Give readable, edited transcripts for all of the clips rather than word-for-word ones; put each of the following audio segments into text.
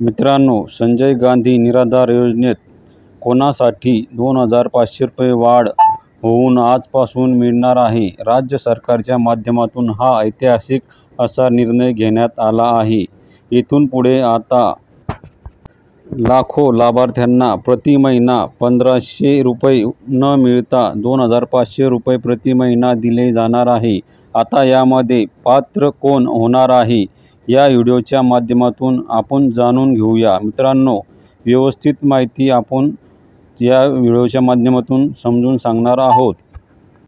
मित्रांनो, संजय गांधी निराधार योजनेत कोणासाठी 2,500 रुपये वाढ होऊन आजपासून मिळणार आहे। राज्य सरकारच्या माध्यमातून हा ऐतिहासिक असा निर्णय घेण्यात आला आहे। इथून पुढे आता लाखो लाभार्थ्यांना प्रति महिना 1,500 रुपये न मिळता 2,500 रुपये प्रति महिना दिले जाणार आहे। आता यामध्ये पात्र कोण होणार आहे, या व्हिडिओच्या माध्यमातून आपण जाणून घेऊया। मित्रांनो, व्यवस्थित माहिती आपण या व्हिडिओच्या माध्यमातून समजून सांगणार आहोत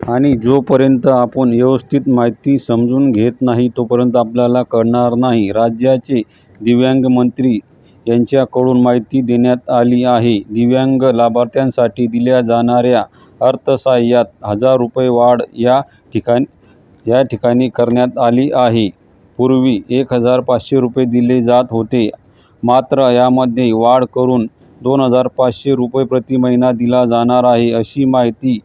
आणि जोपर्यंत आपण व्यवस्थित माहिती समजून घेत नाही तोपर्यंत आपल्याला कळणार नाही। राज्याचे दिव्यांग मंत्री यांच्याकडून माहिती देण्यात आली आहे। दिव्यांग लाभार्थ्यांसाठी दिल्या जाणाऱ्या अर्थसहाय्यात 1,000 रुपये वाढ या ठिकाणी करण्यात आली आहे। पूर्वी 1,500 रुपये दिले जात होते, मात्र यामध्ये वाढ करून 2,500 रुपये प्रति महिना दिला जाणार आहे, अशी माहिती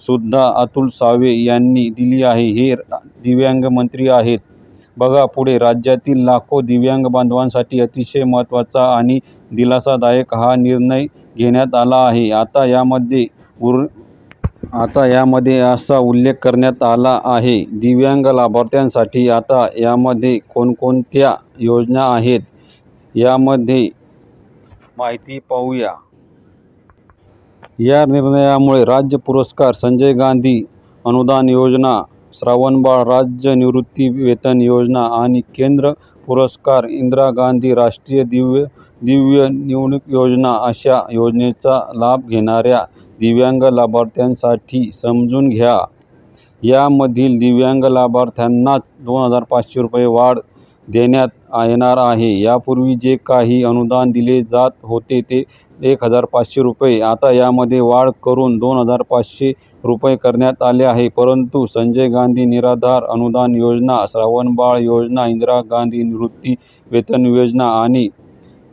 सुद्धा अतुल सावे यांनी दिली आहे। हे दिव्यांग मंत्री आहेत। बघा पुढे, राज्यातील लाखो दिव्यांग बांधवांसाठी अतिशय महत्त्वाचा आणि दिलासादायक हा निर्णय घेण्यात आला आहे। आता यामध्ये असा उल्लेख करण्यात आला आहे, दिव्यांग लाभार्थ्यांसाठी आता यामध्ये कोणकोणत्या योजना आहेत, यामध्ये माहिती पाहूया। या निर्णयामुळे राज्य पुरस्कार संजय गांधी अनुदान योजना, श्रावणबाळ राज्य निवृत्ती वेतन योजना आणि केंद्र पुरस्कार इंदिरा गांधी राष्ट्रीय दिव्य निवडणूक योजना अशा योजनेचा लाभ घेणाऱ्या दिव्यांग लाभार्थ्यांसाठी समजून घ्या। यामधील दिव्यांग लाभार्थ्यांनाच 2,500 रुपये वाढ देण्यात येणार आहे। यापूर्वी जे काही अनुदान दिले जात होते ते 1,500 रुपये, आता यामध्ये वाढ करून 2,500 रुपये करण्यात आले आहे। परंतु संजय गांधी निराधार अनुदान योजना, श्रावणबाळ योजना, इंदिरा गांधी निवृत्ती वेतन योजना आणि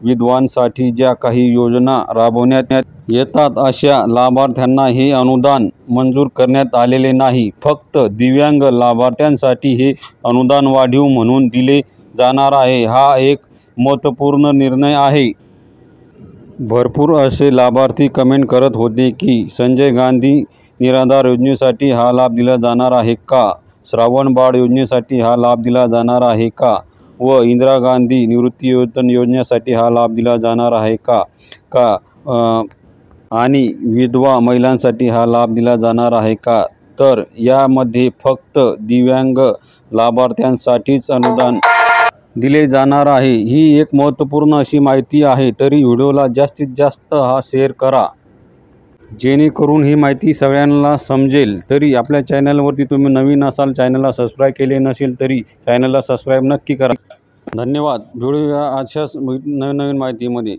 विधवांसाठी ज्या काही योजना राबवण्यात येतात अशा लाभार्थ्यांना हे अनुदान मंजूर करण्यात आलेले नाही। फक्त दिव्यांग लाभार्थ्यांसाठी हे अनुदान वाढीव म्हणून दिले जाणार आहे। हा एक महत्त्वपूर्ण निर्णय आहे। भरपूर असे लाभार्थी कमेंट करत होते की संजय गांधी निराधार योजनेसाठी हा लाभ दिला जाणार आहे का, श्रावणबाळ योजनेसाठी हा लाभ दिला जाणार आहे का व इंदिरा गांधी निवृत्ती वेतन योजनेसाठी हा लाभ दिला जाणार आहे का आणि विधवा महिलांसाठी हा लाभ दिला जाणार आहे का, तर यामध्ये फक्त दिव्यांग लाभार्थ्यांसाठीच अनुदान दिले जाणार आहे। ही एक महत्त्वपूर्ण अशी माहिती आहे। तरी व्हिडिओला जास्तीत जास्त शेअर करा, जेणेकरून ही माहिती सगळ्यांना समजेल। तरी आपल्या चॅनलवरती तुम्ही नवीन असाल, चॅनलला सबस्क्राईब केले नसेल तरी चॅनलला सबस्क्राईब नक्की करा। धन्यवाद। भेटूया अशाच नवीन माहितीमध्ये।